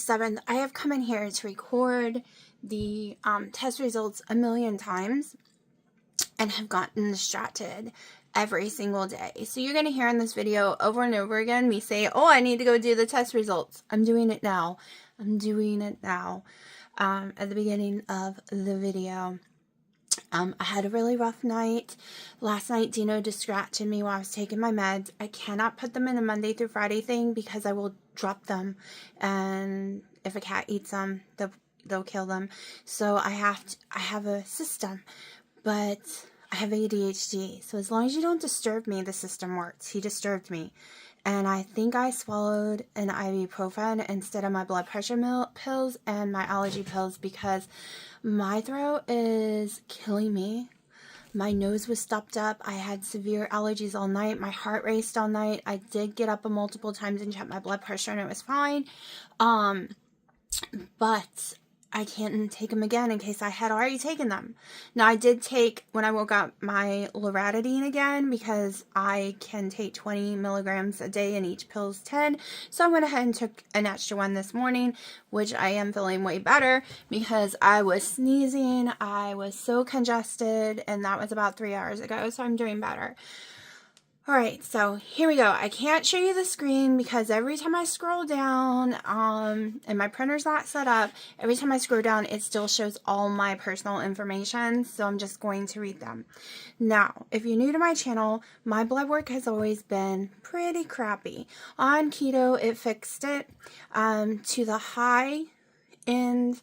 7th, I have come in here to record the test results a million times and have gotten distracted every single day. So you're going to hear in this video over and over again me say, oh, I need to go do the test results. I'm doing it now. I'm doing it now. At the beginning of the video. I had a really rough night. Last night, Dino distracted me while I was taking my meds. I cannot put them in a Monday through Friday thing because I will drop them. And if a cat eats them, they'll kill them. So I have a system. But I have ADHD. So as long as you don't disturb me, the system works. He disturbed me. And I think I swallowed an ibuprofen instead of my blood pressure pills and my allergy pills because my throat is killing me. My nose was stopped up. I had severe allergies all night. My heart raced all night. I did get up multiple times and check my blood pressure and it was fine. But I can't take them again in case I had already taken them. Now, I did take, when I woke up, my loratadine again because I can take 20 milligrams a day and each pill is 10. So I went ahead and took an extra one this morning, which I am feeling way better because I was sneezing. I was so congested, and that was about 3 hours ago, so I'm doing better. Alright, so here we go. I can't show you the screen because every time I scroll down, and my printer's not set up, every time I scroll down, it still shows all my personal information, so I'm just going to read them. Now, if you're new to my channel, my blood work has always been pretty crappy. On keto, it fixed it to the high end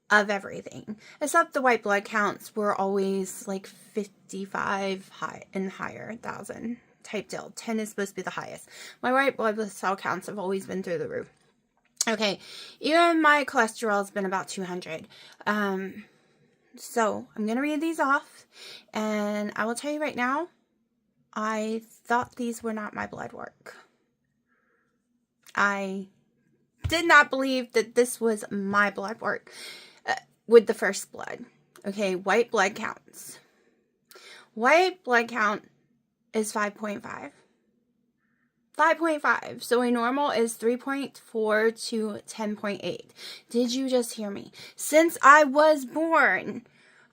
of everything, except the white blood counts were always like 55 high and higher thousand type deal. 10 is supposed to be the highest. My white blood cell counts have always been through the roof. Okay, even my cholesterol has been about 200. So I'm gonna read these off, and I will tell you right now, I thought these were not my blood work. I did not believe that this was my blood work. With the first blood. Okay, white blood counts. White blood count is 5.5. 5.5. So a normal is 3.4 to 10.8. Did you just hear me? Since I was born,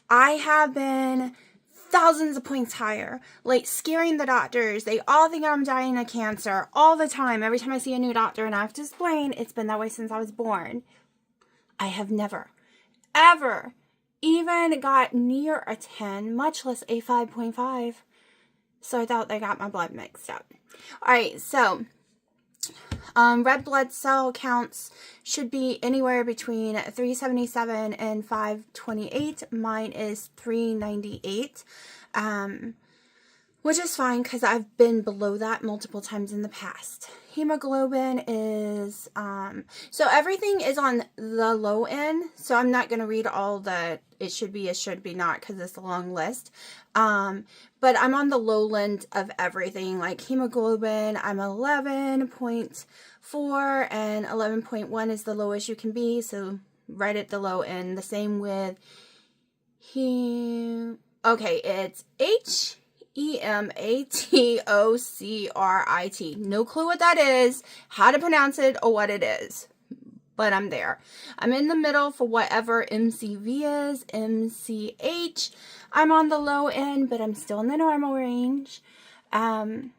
I have been thousands of points higher. Like, scaring the doctors. They all think I'm dying of cancer all the time. Every time I see a new doctor and I have to explain, it's been that way since I was born. I have never ever even got near a 10, much less a 5.5. So I thought they got my blood mixed up. Alright, so red blood cell counts should be anywhere between 377 and 528. Mine is 398. Which is fine because I've been below that multiple times in the past. Hemoglobin is, so everything is on the low end. So I'm not going to read all the it should be not because it's a long list. But I'm on the low end of everything. Like hemoglobin, I'm 11.4 and 11.1 is the lowest you can be. So right at the low end. The same with okay, it's Hematocrit. No clue what that is, how to pronounce it, or what it is. But I'm there. I'm in the middle for whatever MCV is. MCH, I'm on the low end, but I'm still in the normal range. I'm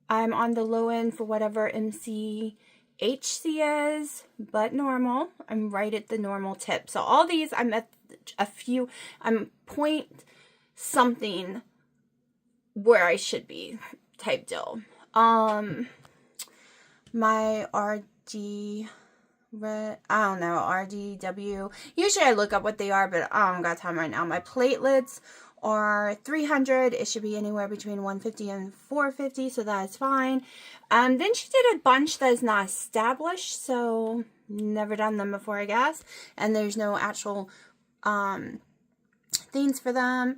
on the low end for whatever MCHC is, but normal. I'm right at the normal tip. So all these, I'm at a few, I'm point something where I should be type deal. My RD, I don't know, RDW. Usually I look up what they are, but I don't got time right now. My platelets are 300. It should be anywhere between 150 and 450, so that is fine. Then she did a bunch that is not established, so never done them before, I guess. And there's no actual things for them.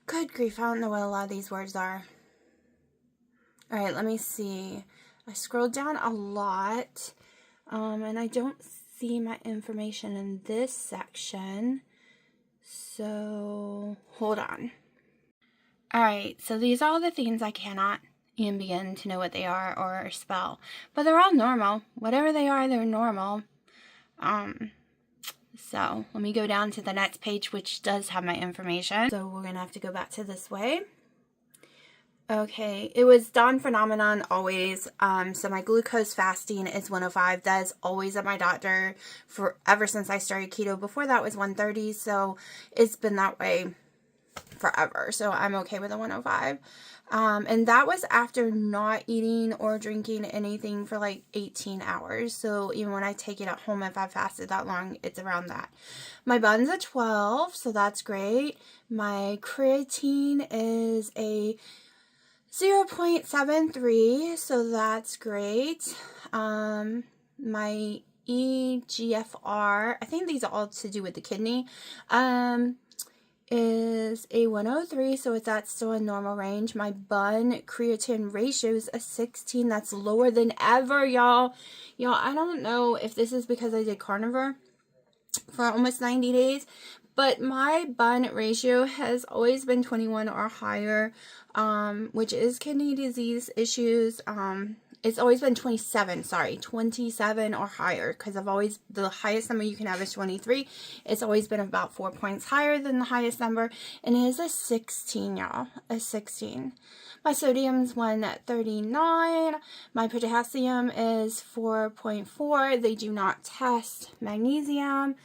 Good grief, I don't know what a lot of these words are. Alright, let me see. I scrolled down a lot, and I don't see my information in this section. So, hold on. Alright, so these are all the things I cannot even begin to know what they are or spell. But they're all normal. Whatever they are, they're normal. So let me go down to the next page, which does have my information. So we're going to have to go back to this way. Okay, it was Dawn Phenomenon always. So my glucose fasting is 105. That is always at my doctor ever since I started keto. Before that was 130. So it's been that way forever. So I'm okay with a 105. And that was after not eating or drinking anything for like 18 hours. So even when I take it at home, if I fasted that long, it's around that. My bun's a 12, so that's great. My creatine is a 0.73, so that's great. My EGFR, I think these are all to do with the kidney, is a 103, so that's still a normal range. My bun creatine ratio is a 16. That's lower than ever, y'all. I don't know if this is because I did carnivore for almost 90 days, but my bun ratio has always been 21 or higher, which is kidney disease issues. It's always been 27 or higher, because the highest number you can have is 23. It's always been about 4 points higher than the highest number, and it is a 16, y'all, a 16. My sodium's 139. My potassium is 4.4. They do not test magnesium.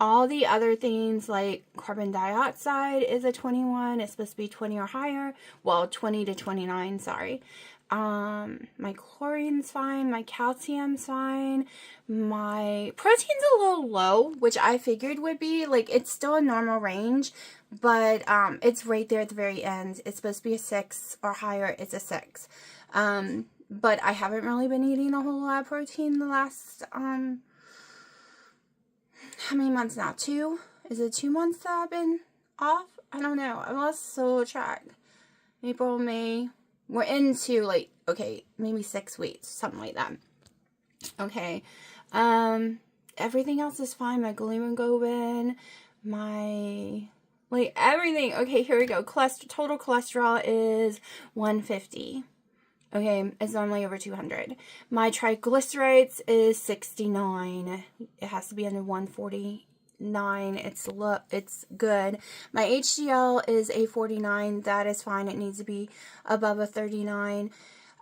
All the other things like carbon dioxide is a 21. It's supposed to be 20 or higher. Well, 20 to 29, sorry. My chlorine's fine. My calcium's fine. My protein's a little low, which I figured would be. Like, it's still a normal range, but it's right there at the very end. It's supposed to be a 6 or higher. It's a 6. But I haven't really been eating a whole lot of protein the last... how many months now? 2? Is it 2 months that I've been off? I don't know. I lost so track. April, May. We're into like, okay, maybe 6 weeks, something like that. Okay. Everything else is fine. My gluten, everything. Okay, here we go. Total cholesterol is 150. Okay, it's normally over 200. My triglycerides is 69. It has to be under 149. It's good. My HDL is a 49. That is fine. It needs to be above a 39.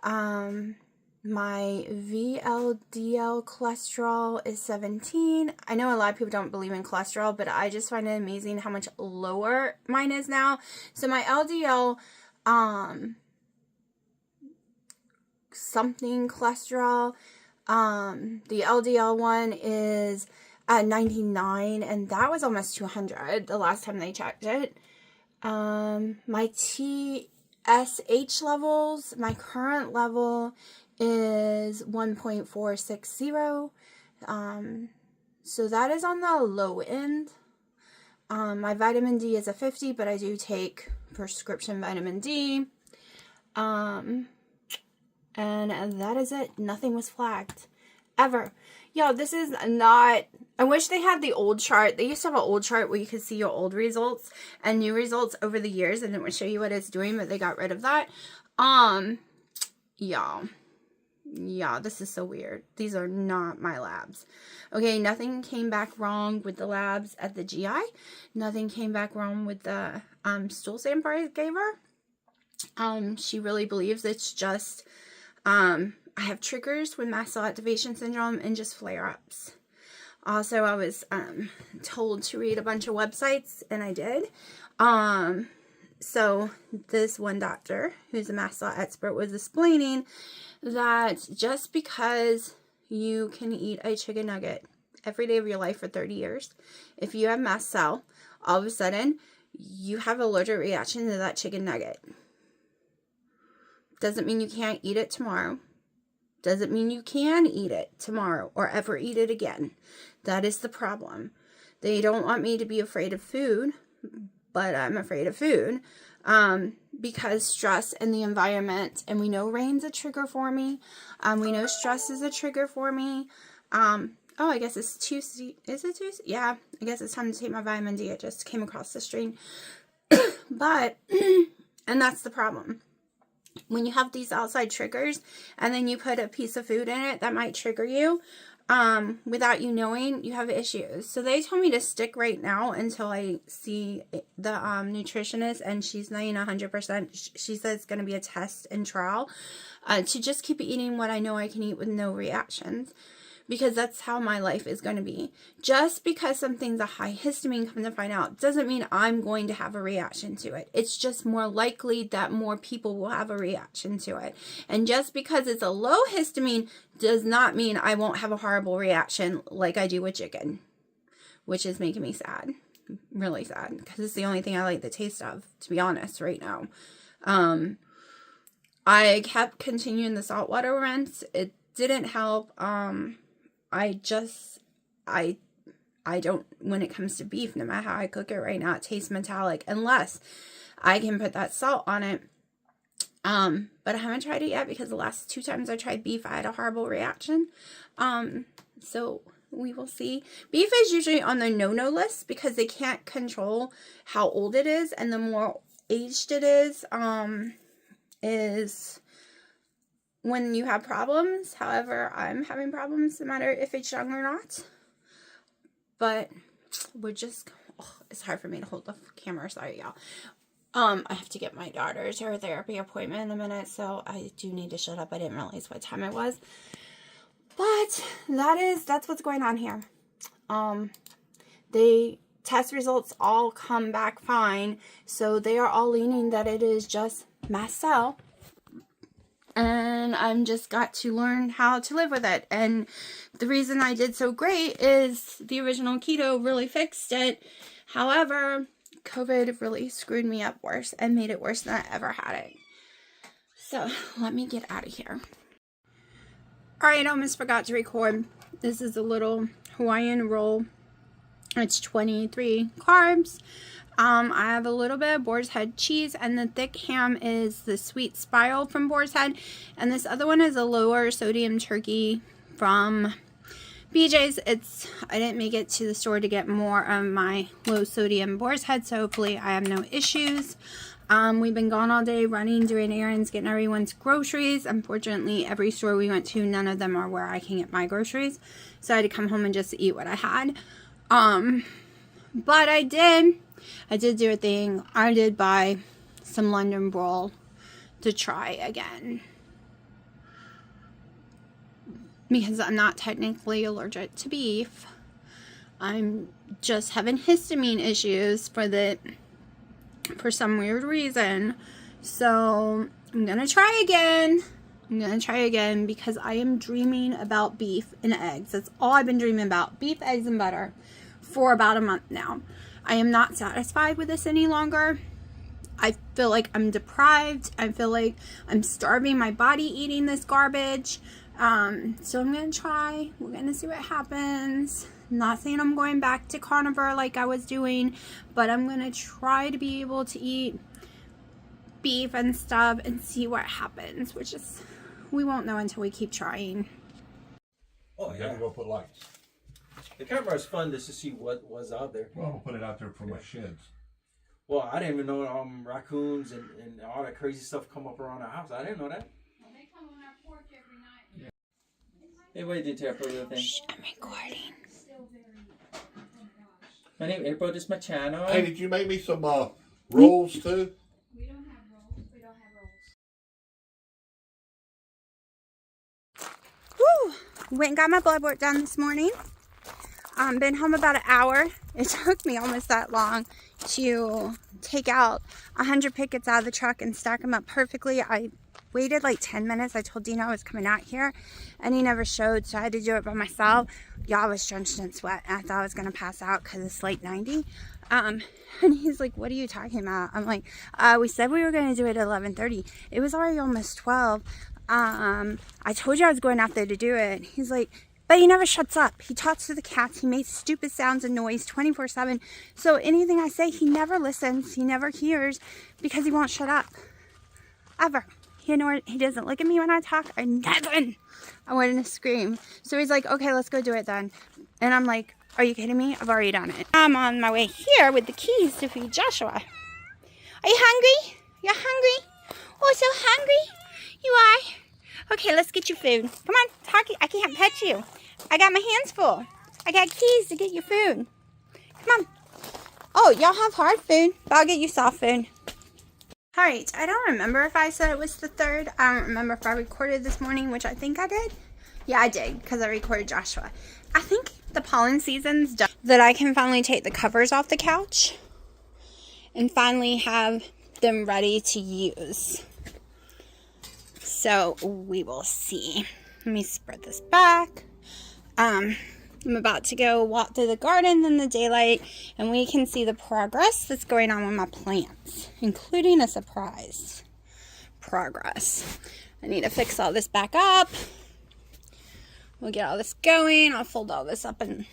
My VLDL cholesterol is 17. I know a lot of people don't believe in cholesterol, but I just find it amazing how much lower mine is now. So my LDL, something cholesterol, the LDL one is at 99, and that was almost 200 the last time they checked it. My TSH levels, my current level is 1.460. So that is on the low end. My vitamin D is a 50, but I do take prescription vitamin D. And that is it. Nothing was flagged. Ever. Yo, this is not... I wish they had the old chart. They used to have an old chart where you could see your old results and new results over the years, and it would show you what it's doing, but they got rid of that. Yeah, this is so weird. These are not my labs. Okay, nothing came back wrong with the labs at the GI. Nothing came back wrong with the stool sample I gave her. She really believes it's just... I have triggers with mast cell activation syndrome and just flare-ups. Also, I was told to read a bunch of websites, and I did. So this one doctor, who's a mast cell expert, was explaining that just because you can eat a chicken nugget every day of your life for 30 years, if you have mast cell, all of a sudden, you have an allergic reaction to that chicken nugget. Doesn't mean you can't eat it tomorrow. Doesn't mean you can eat it tomorrow or ever eat it again. That is the problem. They don't want me to be afraid of food, but I'm afraid of food because stress and the environment, and we know rain's a trigger for me. We know stress is a trigger for me. Oh, I guess it's Tuesday. Is it Tuesday? Yeah, I guess it's time to take my vitamin D. It just came across the stream. But, and that's the problem. When you have these outside triggers and then you put a piece of food in it that might trigger you, without you knowing, you have issues. So they told me to stick right now until I see the nutritionist, and she's 100%. She says it's going to be a test and trial to just keep eating what I know I can eat with no reactions, because that's how my life is going to be. Just because something's a high histamine, come to find out, doesn't mean I'm going to have a reaction to it. It's just more likely that more people will have a reaction to it. And just because it's a low histamine does not mean I won't have a horrible reaction like I do with chicken, which is making me sad. Really sad, because it's the only thing I like the taste of, to be honest, right now. I kept continuing the saltwater rinse. It didn't help. I don't, when it comes to beef, no matter how I cook it right now, it tastes metallic unless I can put that salt on it. But I haven't tried it yet because the last 2 times I tried beef, I had a horrible reaction. So we will see. Beef is usually on the no-no list because they can't control how old it is, and the more aged it is when you have problems. However, I'm having problems no matter if it's young or not. But we're just, it's hard for me to hold the camera, sorry y'all. I have to get my daughter to her therapy appointment in a minute, so I do need to shut up. I didn't realize what time it was. But that's what's going on here. The test results all come back fine, so they are all leaning that it is just mast cell. And I'm just got to learn how to live with it. And the reason I did so great is the original keto really fixed it. However, COVID really screwed me up worse and made it worse than I ever had it. So let me get out of here. Alright, I almost forgot to record. This is a little Hawaiian roll. It's 23 carbs. I have a little bit of boar's head cheese, and the thick ham is the sweet spiral from boar's head, and this other one is a lower sodium turkey from BJ's. I didn't make it to the store to get more of my low sodium boar's head, so hopefully I have no issues. We've been gone all day running, doing errands, getting everyone's groceries. Unfortunately, every store we went to, none of them are where I can get my groceries, so I had to come home and just eat what I had. But I did do a thing. I did buy some London roll to try again, because I'm not technically allergic to beef. I'm just having histamine issues for some weird reason. So I'm gonna try again. Because I am dreaming about beef and eggs. That's all I've been dreaming about. Beef, eggs, and butter for about a month now. I am not satisfied with this any longer. I feel like I'm deprived. I feel like I'm starving my body eating this garbage. So I'm going to try. We're going to see what happens. I'm not saying I'm going back to carnivore like I was doing, but I'm going to try to be able to eat beef and stuff and see what happens, which is, we won't know until we keep trying. Oh, yeah. You have to go put lights. The camera is fun just to see what was out there. Well, I'll put it out there for my sheds. Well, I didn't even know raccoons and all that crazy stuff come up around our house. I didn't know that. Well, they come on our porch every night. Yeah. Hey, what did you tell for the thing? Shh, I'm recording. Still very, oh gosh. My name is April. This is my channel. Hey, did you make me some rolls too? We don't have rolls. We don't have rolls. Woo! Went and got my blood work done this morning. Been home about an hour. It took me almost that long to take out 100 pickets out of the truck and stack them up perfectly. I waited like 10 minutes. I told Dino I was coming out here, and he never showed, so I had to do it by myself. Y'all, I was drenched in sweat, and I thought I was going to pass out because it's like 90. And he's like, what are you talking about? I'm like, we said we were going to do it at 11:30. It was already almost 12. I told you I was going out there to do it. He's like, but he never shuts up. He talks to the cats. He makes stupid sounds and noise 24/7. So anything I say, he never listens. He never hears because he won't shut up. Ever. He doesn't look at me when I talk. I wanted to scream. So he's like, okay, let's go do it then. And I'm like, are you kidding me? I've already done it. I'm on my way here with the keys to feed Joshua. Are you hungry? You're hungry? Oh, so hungry? You are? Okay, let's get you food. Come on, talk. I can't pet you. I got my hands full. I got keys to get your food. Come on. Oh, y'all have hard food, but I'll get you soft food. Alright, I don't remember if I said it was the 3rd. I don't remember if I recorded this morning, which I think I did. Yeah, I did, because I recorded Joshua. I think the pollen season's done. That I can finally take the covers off the couch and finally have them ready to use. So, we will see. Let me spread this back. I'm about to go walk through the garden in the daylight, and we can see the progress that's going on with my plants, including a surprise progress. I need to fix all this back up. We'll get all this going. I'll fold all this up in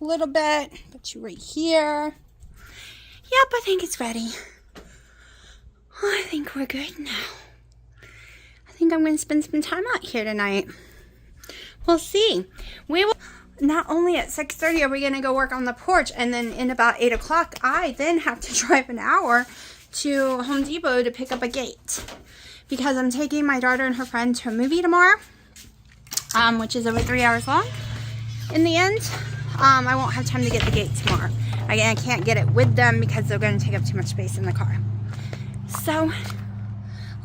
a little bit. Put you right here. Yep, I think it's ready. I think we're good now. I think I'm going to spend some time out here tonight. We'll see. We will. Not only at 6:30 are we going to go work on the porch, and then in about 8 o'clock, I then have to drive an hour to Home Depot to pick up a gate. Because I'm taking my daughter and her friend to a movie tomorrow, which is over 3 hours long. In the end, I won't have time to get the gate tomorrow. I can't get it with them because they're going to take up too much space in the car. So,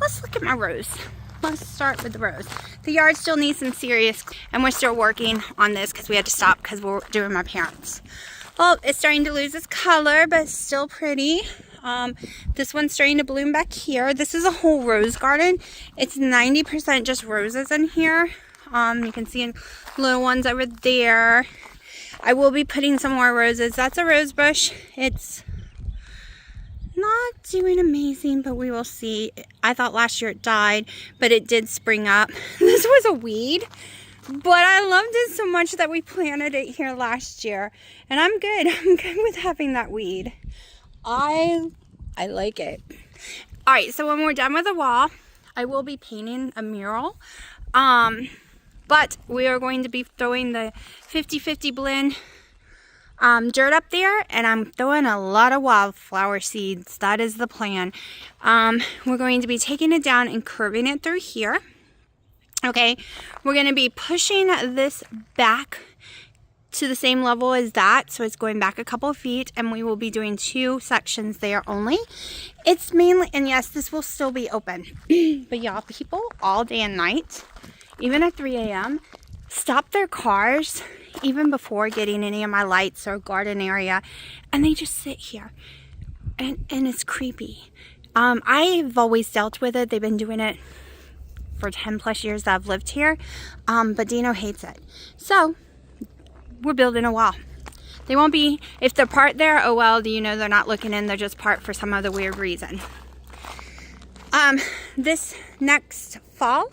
let's look at my rose. Let's start with the rose. The yard still needs some serious, and we're still working on this because we had to stop because we're doing my parents. Well, it's starting to lose its color, but it's still pretty. This one's starting to bloom back here. This is a whole rose garden. It's 90% just roses in here. You can see little ones over there. I will be putting some more roses. That's a rose bush. It's not doing amazing, but we will see. I thought last year it died, but it did spring up. This was a weed, but I loved it so much that we planted it here last year, and I'm good. I'm good with having that weed. I like it. All right, so when we're done with the wall, I will be painting a mural. But we are going to be throwing the 50-50 blend dirt up there, and I'm throwing a lot of wildflower seeds. That is the plan. We're going to be taking it down and curving it through here. Okay, we're going to be pushing this back to the same level as that, so it's going back a couple of feet, and we will be doing 2 sections there only. It's mainly, and yes, this will still be open, but y'all, people all day and night, even at 3 a.m., stop their cars even before getting any of my lights or garden area, and they just sit here, and it's creepy. I've always dealt with it. They've been doing it for 10 plus years that I've lived here, but Dino hates it. So we're building a wall. They won't be, if they're part there, oh well, do you know they're not looking in, they're just part for some other weird reason. This next fall,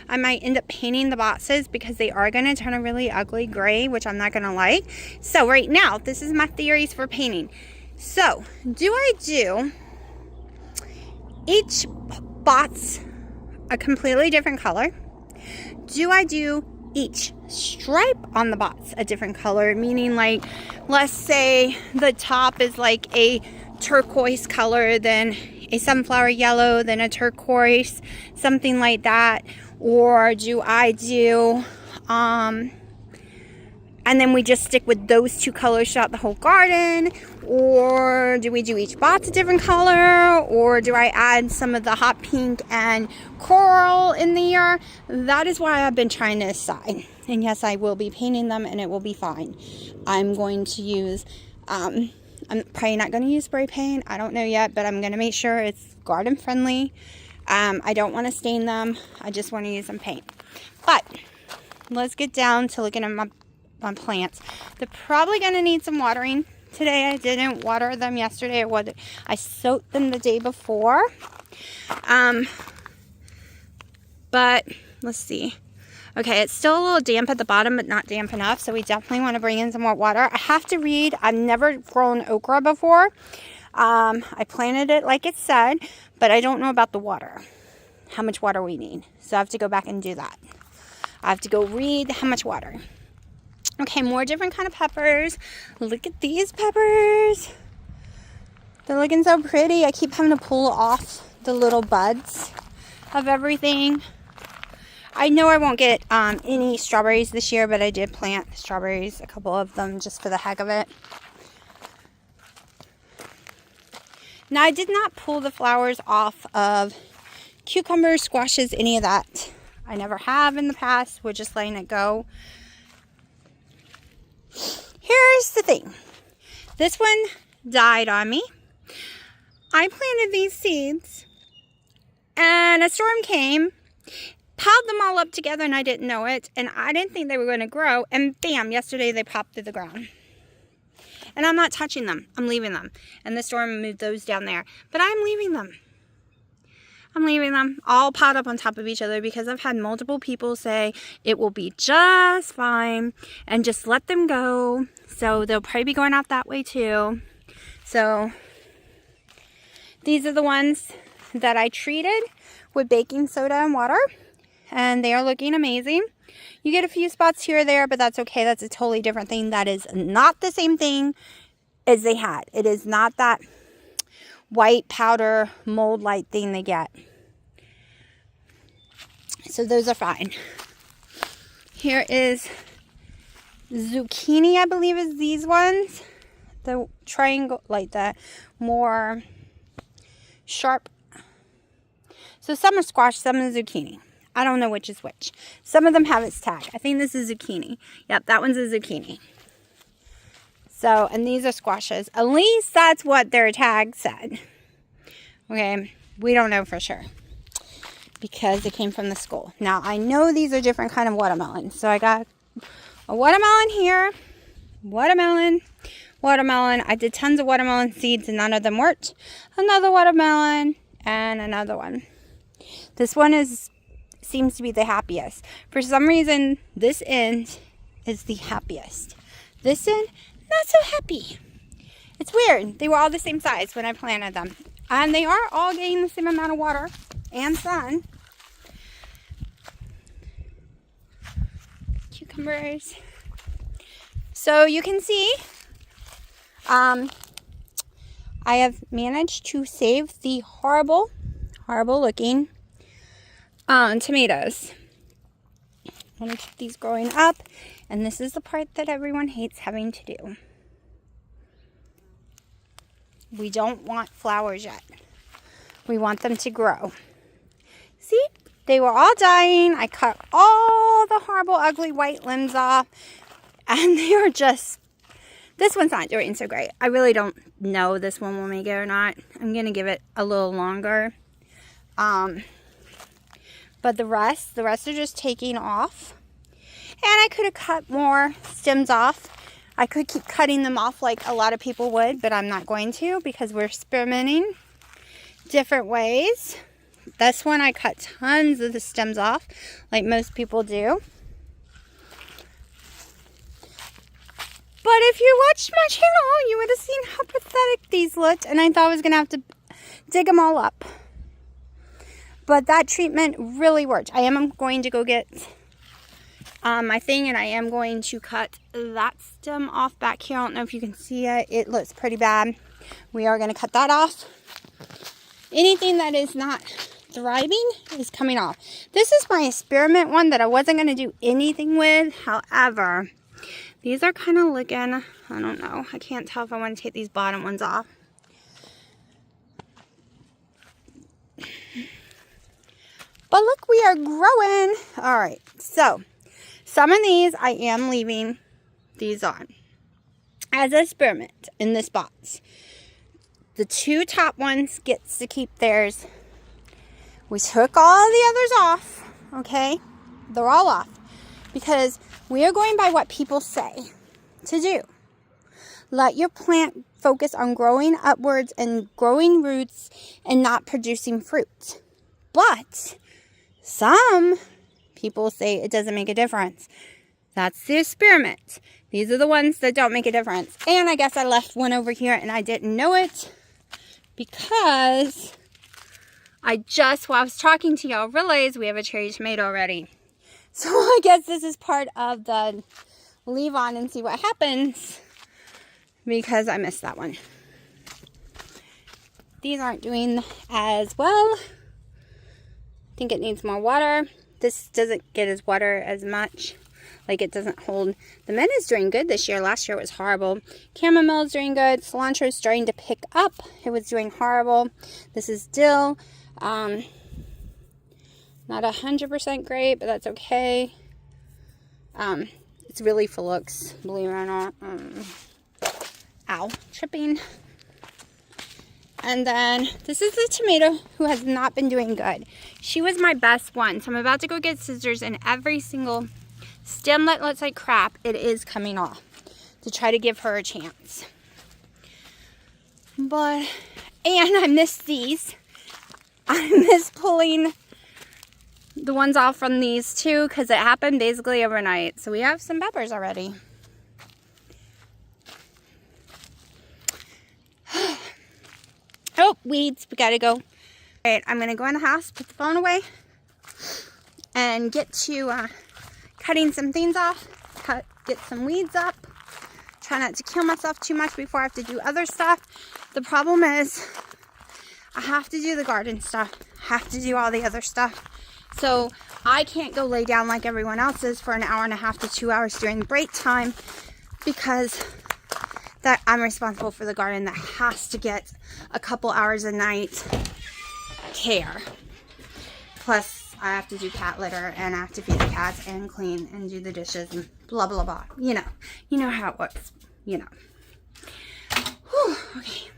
I might end up painting the boxes because they are going to turn a really ugly gray, which I'm not going to like. So right now, this is my theories for painting. So, do I do each box a completely different color? Do I do each stripe on the box a different color? Meaning, like, let's say the top is like a turquoise color, then a sunflower yellow, then a turquoise, something like that. Or do I do, and then we just stick with those 2 colors throughout the whole garden? Or do we do each box a different color? Or do I add some of the hot pink and coral in there? That is why I've been trying to decide. And yes, I will be painting them, and it will be fine. I'm going to use, I'm probably not going to use spray paint. I don't know yet, but I'm going to make sure it's garden friendly. I don't want to stain them. I just want to use some paint. But let's get down to looking at my plants. They're probably going to need some watering today. I didn't water them yesterday. I soaked them the day before. But let's see. Okay, it's still a little damp at the bottom, but not damp enough, so we definitely want to bring in some more water. I have to read. I've never grown okra before. I planted it like it said, but I don't know about the water, how much water we need. So I have to go back and do that. I have to go read how much water. Okay, more different kind of peppers. Look at these peppers. They're looking so pretty. I keep having to pull off the little buds of everything. I know I won't get any strawberries this year, but I did plant strawberries, a couple of them, just for the heck of it. Now, I did not pull the flowers off of cucumbers, squashes, any of that. I never have in the past. We're just letting it go. Here's the thing. This one died on me. I planted these seeds, and a storm came, piled them all up together, and I didn't know it, and I didn't think they were going to grow, and bam, yesterday they popped through the ground. And I'm not touching them. I'm leaving them. And the storm moved those down there. But I'm leaving them. I'm leaving them all piled up on top of each other because I've had multiple people say it will be just fine and just let them go. So they'll probably be going out that way too. So these are the ones that I treated with baking soda and water. And they are looking amazing. You get a few spots here or there, but that's okay. That's a totally different thing. That is not the same thing as they had. It is not that white powder mold light thing they get. So those are fine. Here is zucchini, I believe is these ones. The triangle, like the more sharp. So some are squash, some are zucchini. I don't know which is which. Some of them have its tag. I think this is zucchini. Yep, that one's a zucchini. So, and these are squashes. At least that's what their tag said. Okay, we don't know for sure because it came from the school. Now, I know these are different kind of watermelons. So I got a watermelon here, watermelon. I did tons of watermelon seeds and none of them worked. Another watermelon and another one. This one seems to be the happiest. For some reason, this end is the happiest. This end, not so happy. It's weird. They were all the same size when I planted them. And they are all getting the same amount of water and sun. Cucumbers. So you can see, I have managed to save the horrible looking tomatoes. I want to keep these growing up, and this is the part that everyone hates having to do. We don't want flowers yet. We want them to grow. See, they were all dying. I cut all the horrible, ugly white limbs off, and they are just, this one's not doing so great. I really don't know this one will make it or not. I'm going to give it a little longer. But the rest are just taking off. And I could have cut more stems off. I could keep cutting them off like a lot of people would, but I'm not going to because we're experimenting different ways. This one I cut tons of the stems off like most people do. But if you watched my channel, you would have seen how pathetic these looked, and I thought I was going to have to dig them all up. But that treatment really worked. I am going to go get my thing, and I am going to cut that stem off back here. I don't know if you can see it. It looks pretty bad. We are going to cut that off. Anything that is not thriving is coming off. This is my experiment one that I wasn't going to do anything with. However, these are kind of looking, I don't know. I can't tell if I want to take these bottom ones off. But look, we are growing. All right, so some of these I am leaving these on as an experiment in this box. The two top ones gets to keep theirs. We took all the others off, okay? They're all off because we are going by what people say to do. Let your plant focus on growing upwards and growing roots and not producing fruit. But some people say it doesn't make a difference. That's the experiment. These are the ones that don't make a difference. And I guess I left one over here and I didn't know it because I just, while I was talking to y'all, realized we have a cherry tomato already. So I guess this is part of the leave on and see what happens because I missed that one. These aren't doing as well. I think it needs more water. this doesn't get as water as much. Like, it doesn't hold. The mint is doing good this year. Last year it was horrible. Chamomile is doing good. Cilantro is starting to pick up. It was doing horrible. This is dill. Not 100% great, but that's okay. It's really for looks, believe it or not. Ow, tripping. And then this is the tomato who has not been doing good. She was my best one. So I'm about to go get scissors, and every single stem that looks like crap, it is coming off to try to give her a chance. And I miss these. I miss pulling the ones off from these too, because it happened basically overnight. So we have some peppers already. Oh, weeds, we gotta go. All right, I'm gonna go in the house, put the phone away, and get to cutting some things off, get some weeds up. Try not to kill myself too much before I have to do other stuff. The problem is I have to do the garden stuff, have to do all the other stuff. So I can't go lay down like everyone else is for an hour and a half to 2 hours during break time, because that I'm responsible for the garden that has to get a couple hours a night care. Plus, I have to do cat litter, and I have to feed the cats and clean and do the dishes and blah, blah, blah. You know how it works, Whew, okay.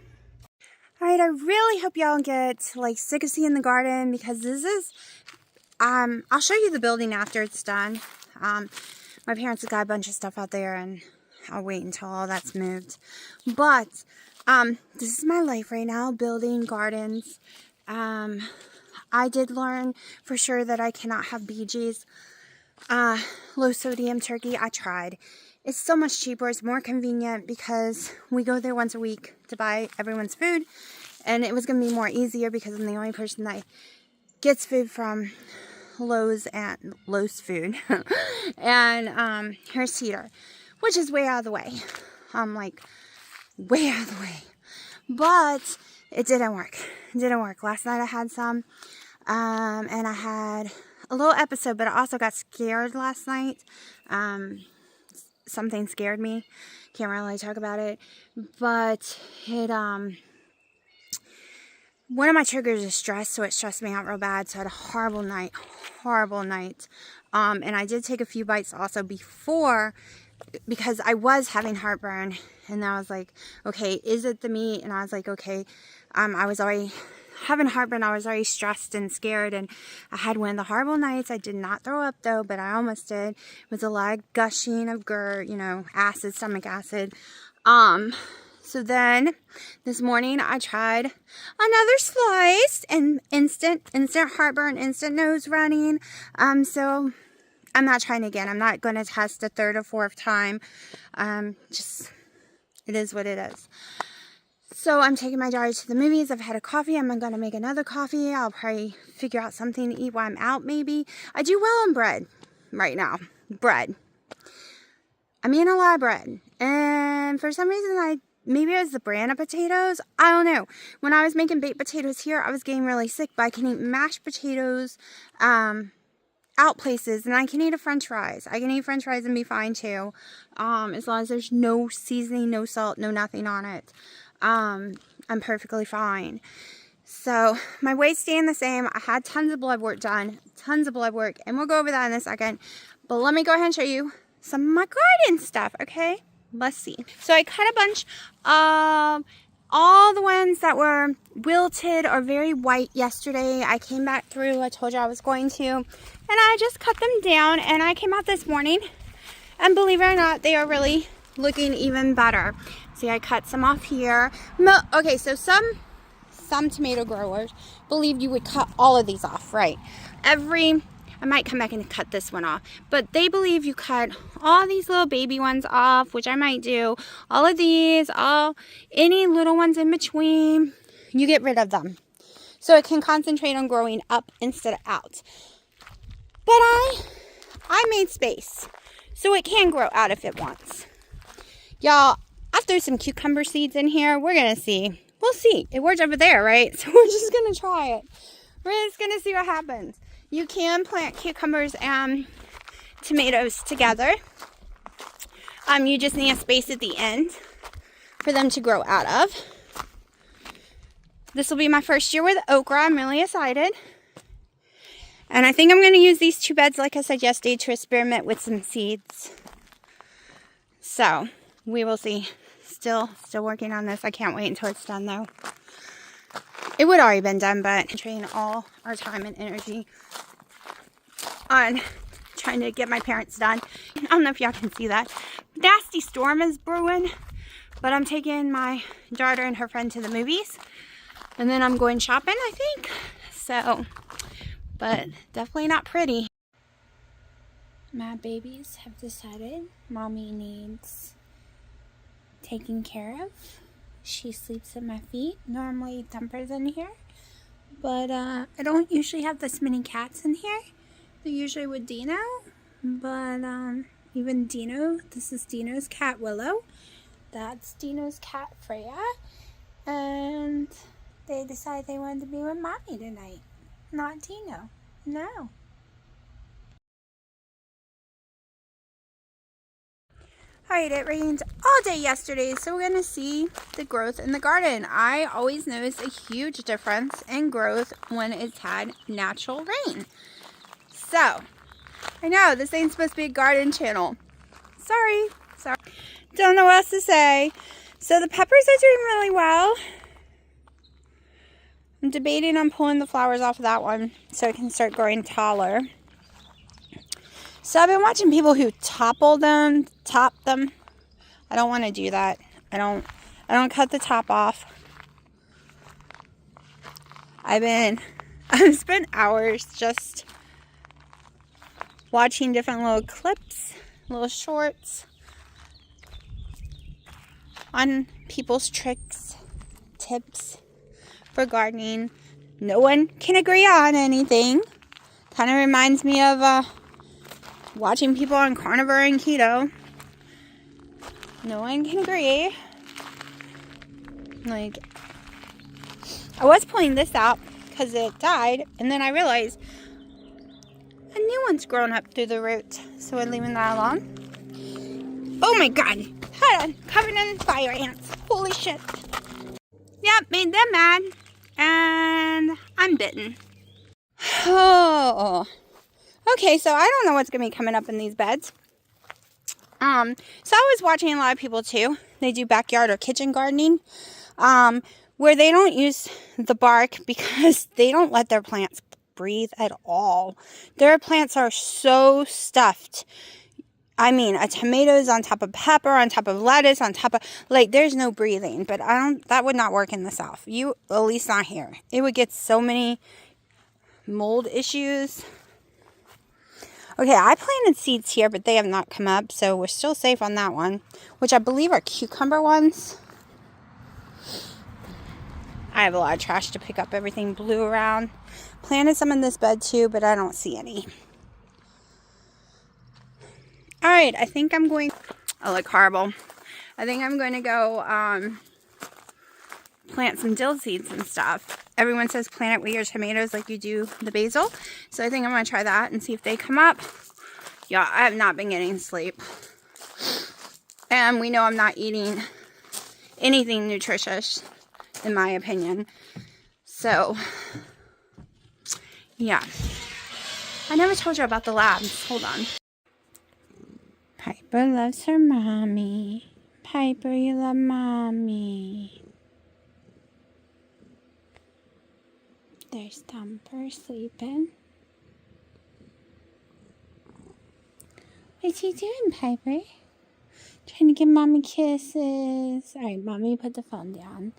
All right, I really hope y'all get like sick of seeing the garden, because this is, I'll show you the building after it's done. My parents have got a bunch of stuff out there, and I'll wait until all that's moved. But this is my life right now, building gardens. I did learn for sure that I cannot have BG's low sodium turkey. I tried. It's so much cheaper. It's more convenient because we go there once a week to buy everyone's food. And it was going to be more easier because I'm the only person that gets food from Lowe's food. And here's Cedar, which is way out of the way. Like, way out of the way. But it didn't work. It didn't work. Last night I had some. And I had a little episode, but I also got scared last night. Something scared me. Can't really talk about it. But it, one of my triggers is stress, so it stressed me out real bad. So I had a horrible night. And I did take a few bites also before, because I was having heartburn, and I was like, okay, is it the meat? And I was like, okay, I was already having heartburn. I was already stressed and scared, and I had one of the horrible nights. I did not throw up though, but I almost did. It was a lot of gushing of acid, stomach acid. So then this morning I tried another slice, and instant heartburn, instant nose running. So I'm not trying again. I'm not going to test a third or fourth time. It is what it is. So I'm taking my daughter to the movies. I've had a coffee. I'm going to make another coffee. I'll probably figure out something to eat while I'm out maybe. I do well on bread right now. Bread. I'm eating a lot of bread. And for some reason, maybe it was the brand of potatoes. I don't know. When I was making baked potatoes here, I was getting really sick. But I can eat mashed potatoes out places. And I can eat a french fries. I can eat french fries and be fine too. As long as there's no seasoning, no salt, no nothing on it. I'm perfectly fine. So my weight's staying the same. I had tons of blood work done. And we'll go over that in a second. But let me go ahead and show you some of my garden stuff, okay? Let's see. So I cut a bunch of all the ones that were wilted or very white yesterday. I came back through. I told you I was going to. And I just cut them down. And I came out this morning. And believe it or not, they are really looking even better. See, I cut some off here. Okay, so some tomato growers believe you would cut all of these off, right? I might come back and cut this one off. But they believe you cut all these little baby ones off, which I might do. All of these, any little ones in between, you get rid of them. So it can concentrate on growing up instead of out. But I made space. So it can grow out if it wants. Y'all, I threw some cucumber seeds in here. We're going to see. We'll see. It worked over there, right? So we're just going to try it. We're just going to see what happens. You can plant cucumbers and tomatoes together. You just need a space at the end for them to grow out of. This will be my first year with okra. I'm really excited. And I think I'm going to use these 2 beds, like I said yesterday, to experiment with some seeds. So, we will see. Still working on this. I can't wait until it's done, though. It would already been done, but train all our time and energy on trying to get my parents done. I don't know if y'all can see that. Nasty storm is brewing, but I'm taking my daughter and her friend to the movies. And then I'm going shopping, I think. So, but definitely not pretty. My babies have decided mommy needs taken care of. She sleeps at my feet. Normally Thumper's in here, but I don't usually have this many cats in here. They're usually with Dino, but even Dino, this is Dino's cat Willow. That's Dino's cat Freya, and they decided they wanted to be with mommy tonight, not Dino. No. Alright, it rained all day yesterday, so we're going to see the growth in the garden. I always notice a huge difference in growth when it's had natural rain. So, I know, this ain't supposed to be a garden channel. Sorry. Don't know what else to say. So the peppers are doing really well. I'm debating on pulling the flowers off of that one so it can start growing taller. So I've been watching people who top them. I don't want to do that. I don't cut the top off. I've spent hours just watching different little clips, little shorts on people's tricks, tips for gardening. No one can agree on anything. Kind of reminds me of watching people on carnivore and keto. No one can agree. Like, I was pulling this out because it died, and then I realized a new one's grown up through the roots, so we're leaving that alone. Oh my god! Hold on, covered in fire ants. Holy shit! Yep, made them mad, and I'm bitten. Oh. Okay, so I don't know what's going to be coming up in these beds. So I was watching a lot of people too. They do backyard or kitchen gardening, where they don't use the bark because they don't let their plants breathe at all. Their plants are so stuffed. I mean, a tomato's on top of pepper, on top of lettuce, on top of, like, there's no breathing. But that would not work in the South. At least not here. It would get so many mold issues. Okay, I planted seeds here, but they have not come up, so we're still safe on that one, which I believe are cucumber ones. I have a lot of trash to pick up. Everything blew around. Planted some in this bed too, but I don't see any. Alright, I think I'm going... Oh, look, horrible. I think I'm going to go plant some dill seeds and stuff. Everyone says plant it with your tomatoes like you do the basil. So I think I'm going to try that and see if they come up. Yeah, I have not been getting sleep. And we know I'm not eating anything nutritious, in my opinion. So, yeah. I never told you about the labs. Hold on. Piper loves her mommy. Piper, you love mommy. There's Thumper sleeping. What's he doing, Piper? Trying to give mommy kisses. Alright, mommy put the phone down.